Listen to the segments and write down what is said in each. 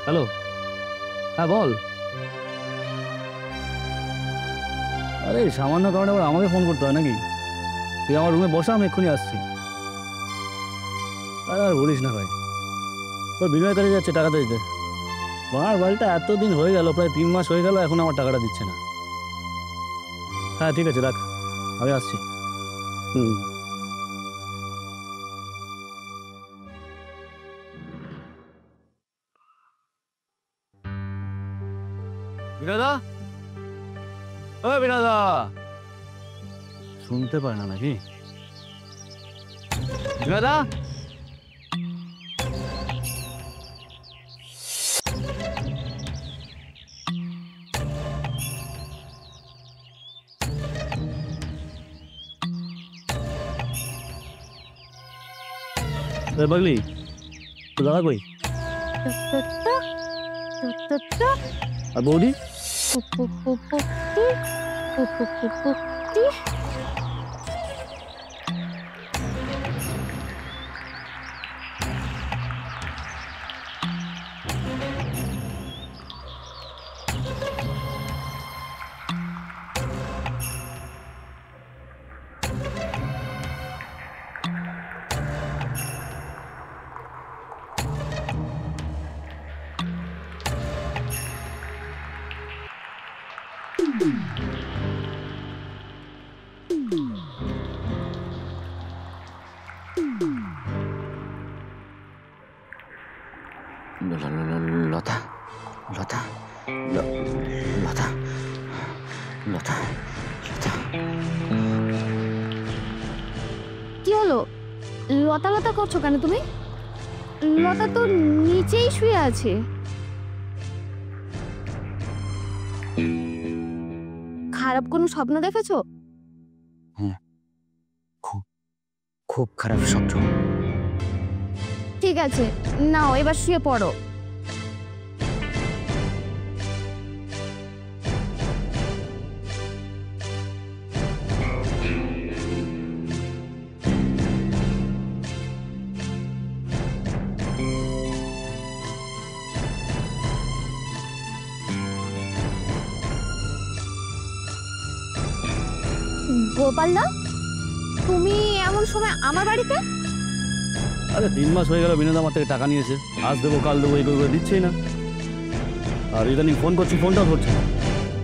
Hello, হ্যাঁ বল। আরে সামান্য কারণে আবার আমাকে ফোন করতে হয় নাকি? তুই আমার রুমে বসা, আমি এক্ষুনি আসছি। আরে আর বলিস না ভাই, তোর বিনয়ের কাছে যাচ্ছে টাকাটা দিতে। আমার বাড়িটা এতদিন হয়ে গেল, প্রায় 3 মাস হয়ে গেল, এখন আমার টাকাটা দিচ্ছে না। হ্যাঁ ঠিক আছে, রাখ, আমি আসছি। হুম। বিনোদা, ও বিনোদা, শুনতে পায় না নাকি? বিনোদা, পাগলি, তো দাদা কই? আর বৌদি? লতা লতা লতা লতা লতা। কি হলো? লতা লতা করছো কেন তুমি? লতা তো নিচেই শুয়ে আছে। খারাপ কোনো স্বপ্ন দেখেছো? হ্যাঁ, খুব খুব খারাপ স্বপ্ন। ঠিক আছে, নাও এবার শুয়ে পড়ো। গোপালদা, তুমি এমন সময় আমার বাড়িতে? আরে 3 মাস হয়ে গেল বিনোদ আমার থেকে টাকা নিয়েছে, আজ দেবো কাল দেবো এই করে দিচ্ছেই না। আর ইদানিং ফোন করছি, ফোনটাও ধরছে না,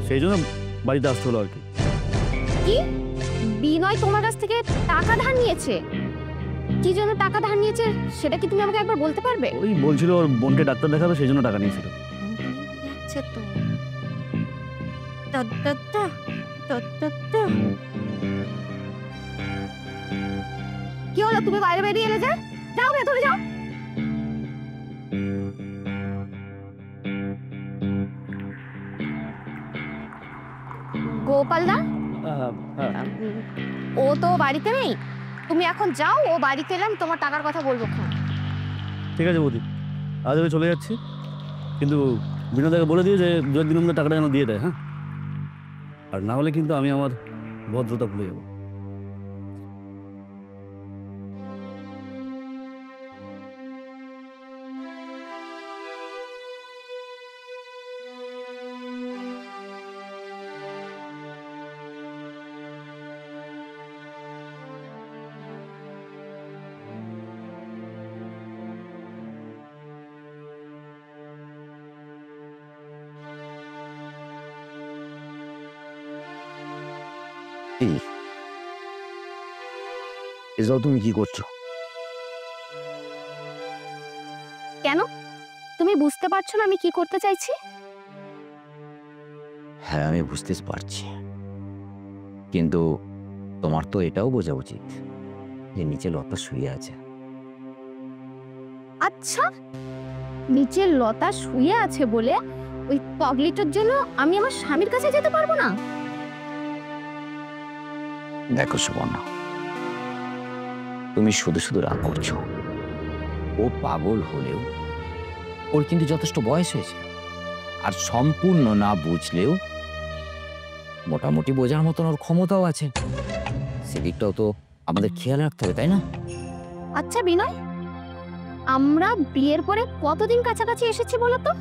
সেই জন্য বাড়িতে আসতে হলো আর কি। কি বিনয় তোমার কাছ থেকে টাকা ধার নিয়েছে? কি জন্য টাকা ধার নিয়েছে সেটা কি তুমি আমাকে একবার বলতে পারবে? ওই বলছিল ওর বোনকে ডাক্তার দেখাবে, সেই জন্য টাকা নিয়েছিল। আচ্ছা, তো কি হলো, তুমি বাইরে বেরিয়ে এলে যে? যাও ভেতরে যাও। গোপালদা, ও তো বাড়িতে নেই, তুমি এখন যাও, ও বাড়িতে এলাম তোমার টাকার কথা বলবো। ঠিক আছে বৌদি, আজ আমি চলে যাচ্ছি, কিন্তু বিনোদাকে বলে দিয়ে যে 2-1 দিনের মধ্যে টাকাটা যেন দিয়ে দেয়। হ্যাঁ, আর না হলে কিন্তু আমি আমার ভদ্রতা ভুলে যাবো। এসব তুমি কি করছো? কেন, তুমি বুঝতে পারছো না আমি কি করতে চাইছি? হ্যাঁ, আমি বুঝতে পারছি, কিন্তু তোমার তো এটাও বোঝা উচিত যে নিচে লতা শুয়ে আছে। আচ্ছা, নিচে লতা শুয়ে আছে বলে ওই পগলিটার জন্য আমি আমার স্বামীর কাছে যেতে পারবো না? দেখো সুবর্ণা, তুমি শুধু শুধু রাগ করছো। ও পাগল হলেও ওর কিন্তু যথেষ্ট বয়স হয়েছে, আর সম্পূর্ণ না বুঝলেও মোটামুটি বোঝার মতন ওর ক্ষমতাও আছে। সেদিকটাও তো আমাদের খেয়াল রাখতে হবে, তাই না? আচ্ছা বিনয়, আমরা বিয়ের পরে কতদিন কাছাকাছি এসেছি বলো তো?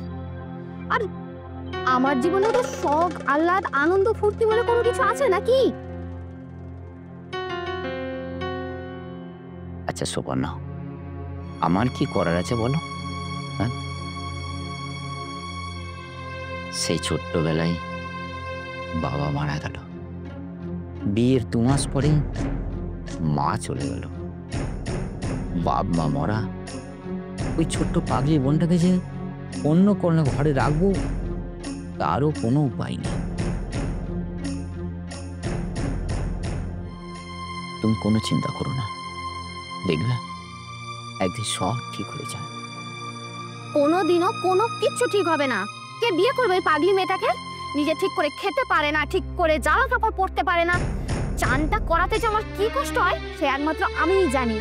আর আমার জীবনে তো শখ আহ্লাদ আনন্দ ফুর্তি বলে কোনো কিছু আছে নাকি? আচ্ছা সুপর্ণা, আমার কি করার আছে বলো? হ্যাঁ, সেই ছোট্টবেলায় বাবা মারা গেল, বিয়ের 2 মাস পরেই মা চলে গেল, বাপ মা মরা, ওই ছোট্ট পাগলি বোনটাকে যে অন্য কোনো ঘরে রাখবো তারও কোনো উপায় নেই। তুমি কোনো চিন্তা করো না, দেখবে একদিন সব ঠিক হয়ে যায়। কোনোদিনও কোনো কিচ্ছু ঠিক হবে না। কে বিয়ে করবে ওই পাগলি মেয়েটাকে? নিজে ঠিক করে খেতে পারে না, ঠিক করে জামা কাপড় পরতে পারে না, চানটা করাতে যে আমার কি কষ্ট হয় সে একমাত্র আমিই জানি।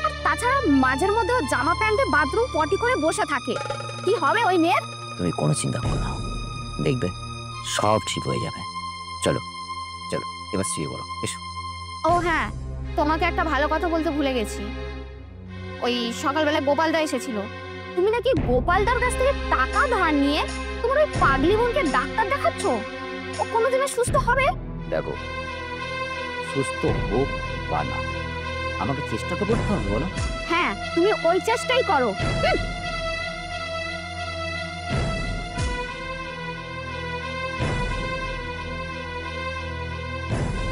আর তাছাড়া মাঝের মধ্যেও জামা প্যান্টে বাথরুম পটি করে বসে থাকে। কি হবে ওই মেয়ের? তুমি কোনো চিন্তা করো না, দেখবে সব ঠিক হয়ে যাবে। চলো চলো, এবার শুয়ে বলো, এসো। ও হ্যাঁ, তোমাকে একটা ভালো কথা বলতে ভুলে গেছি। ওই সকালবেলা গোপালদা এসেছিল। তুমি নাকি গোপালদার কাছ থেকে টাকা ধার নিয়ে তোমার ওই পাগলি বোনকে ডাক্তার দেখাচ্ছ। ও কোনোদিনও সুস্থ হবে? দেখো, সুস্থ হোক বা না, আমাকে চেষ্টা তো করতে হবে, বলো। হ্যাঁ, তুমি ওই চেষ্টাই করো।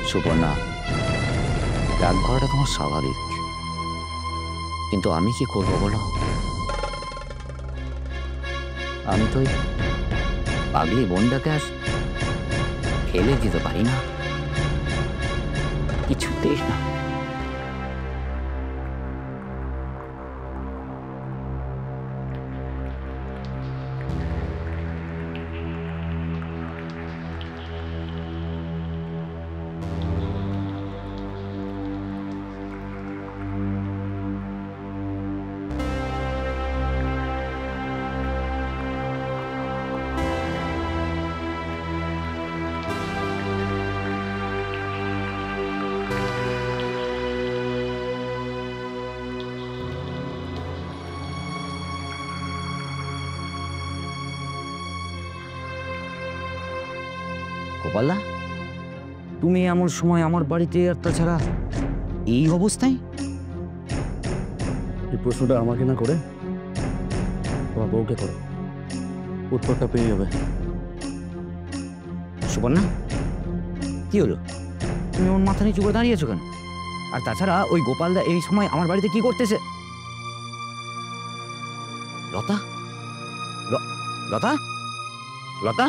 সুপর্ণা, রাগ করাটা তোমার স্বাভাবিক, কিন্তু আমি কি করবো বলো? আমি তো ওই পাগলি বোনটাকে আর ফেলে দিতে পারি না, কিছুতেই না। গোপালদা, তুমি এমন সময় আমার বাড়িতে, আর তাছাড়া এই অবস্থায়? এই প্রশ্নটা আমাকে না করে তোমার বউকে করো, উত্তরটা পেয়ে যাবে। সুপর্ণা, কি হলো? তুমি ওর মাথা নিচু করে দাঁড়িয়েছো কেন? আর তাছাড়া ওই গোপালদা এই সময় আমার বাড়িতে কি করতেছে? লতা, লতা, লতা,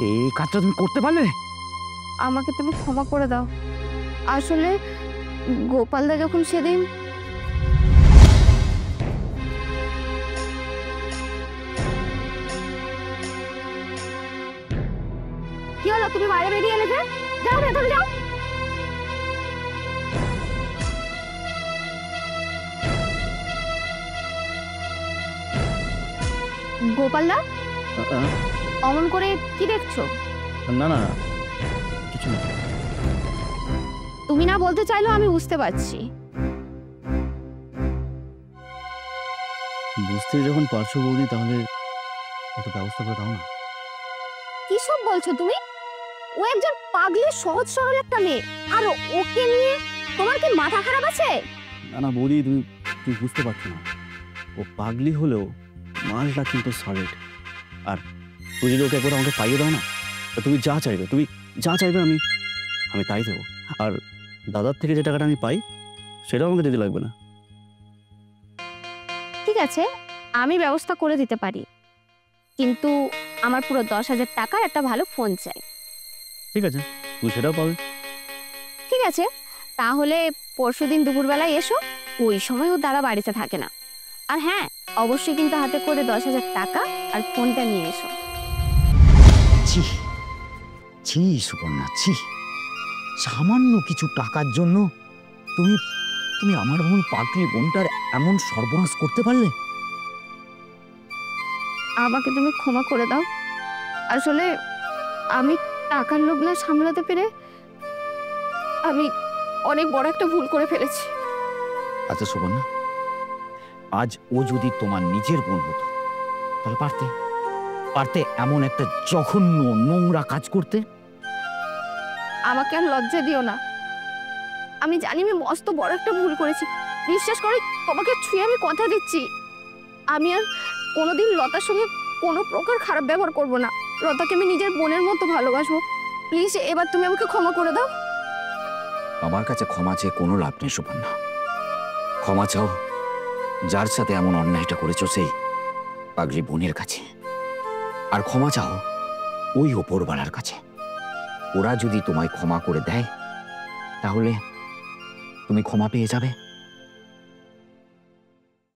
এই কাজটা তুমি করতে পারলে? আমাকে তুমি ক্ষমা করে দাও। আসলে গোপালদা যখন সেদিন কি হলো, তুমি বাইরে বেরিয়ে এলে যে? যাও ভেতরে যাও। গোপালদা, অমন করে কি দেখছো? না না, কিছু না। তুমি না বলতে চাইলেও আমি বুঝতে পারছি। বুঝতে যখন পারছো বৌদি, তাহলে একটু ব্যবস্থা করে দাও না। কি সব বলছো তুমি? ও একজন পাগলি সহজ সরল একটা মেয়ে, আর ওকে নিয়ে তোমার কি মাথা খারাপ আছে? না না বৌদি, তুমি বুঝতে পারছো না। ও পাগলি হলেও মালটা কিন্তু সলিড। আর তুমি যদি ওকে একবার আমাকে পাইয়ে দাও না, তা তুমি যা চাইবে আমি তাই দেবো। আর দাদার থেকে যে টাকাটা আমি পাই সেটাও আমাকে দিতে লাগবে না। ঠিক আছে, আমি ব্যবস্থা করে দিতে পারি, কিন্তু আমার পুরো 10,000 টাকার একটা ভালো ফোন চাই। ঠিক আছে, তুমি সেটাও পাবে। ঠিক আছে, তাহলে পরশুদিন দুপুরবেলায় এসো। ওই সময় ও দাদা বাড়িতে থাকে না। আর হ্যাঁ, অবশ্যই কিন্তু হাতে করে 10,000 টাকা আর ফোনটা নিয়ে এসো। ছি ছি সুপর্ণা, ছি, সামান্য কিছু টাকার জন্য তুমি তুমি আমার বোন পাগলি বোনটার এমন সর্বনাশ করতে পারলে? আমাকে তুমি ক্ষমা করে দাও। আসলে আমি টাকার লোভ না সামলাতে পেরে আমি অনেক বড় একটা ভুল করে ফেলেছি। আচ্ছা সুবর্ণা, আজ ও যদি তোমার নিজের বোন হতো তাহলে পারতে পারতে এমন একটা জঘন্য নোংরা কাজ করতে? আমাকে আর লজ্জা দিও না। আমি জানি আমি মস্ত বড় একটা ভুল করেছি। বিশ্বাস করে তোমাকে ছুঁয়ে আমি কথা দিচ্ছি, আমি আর কোনোদিন লতার সঙ্গে কোনো প্রকার খারাপ ব্যবহার করব না। লতাকে আমি নিজের বোনের মতো ভালোবাসবো। প্লিজ এবার তুমি আমাকে ক্ষমা করে দাও। আমার কাছে ক্ষমা চেয়ে কোনো লাভ নেই সুবর্ণা। ক্ষমা চাও যার সাথে এমন অন্যায়টা করেছো সেই পাগলি বোনের কাছে, আর ক্ষমা চাও ওই ওপরওয়ালার কাছে। ওরা যদি তোমায় ক্ষমা করে দেয় তাহলে তুমি ক্ষমা পেয়ে যাবে।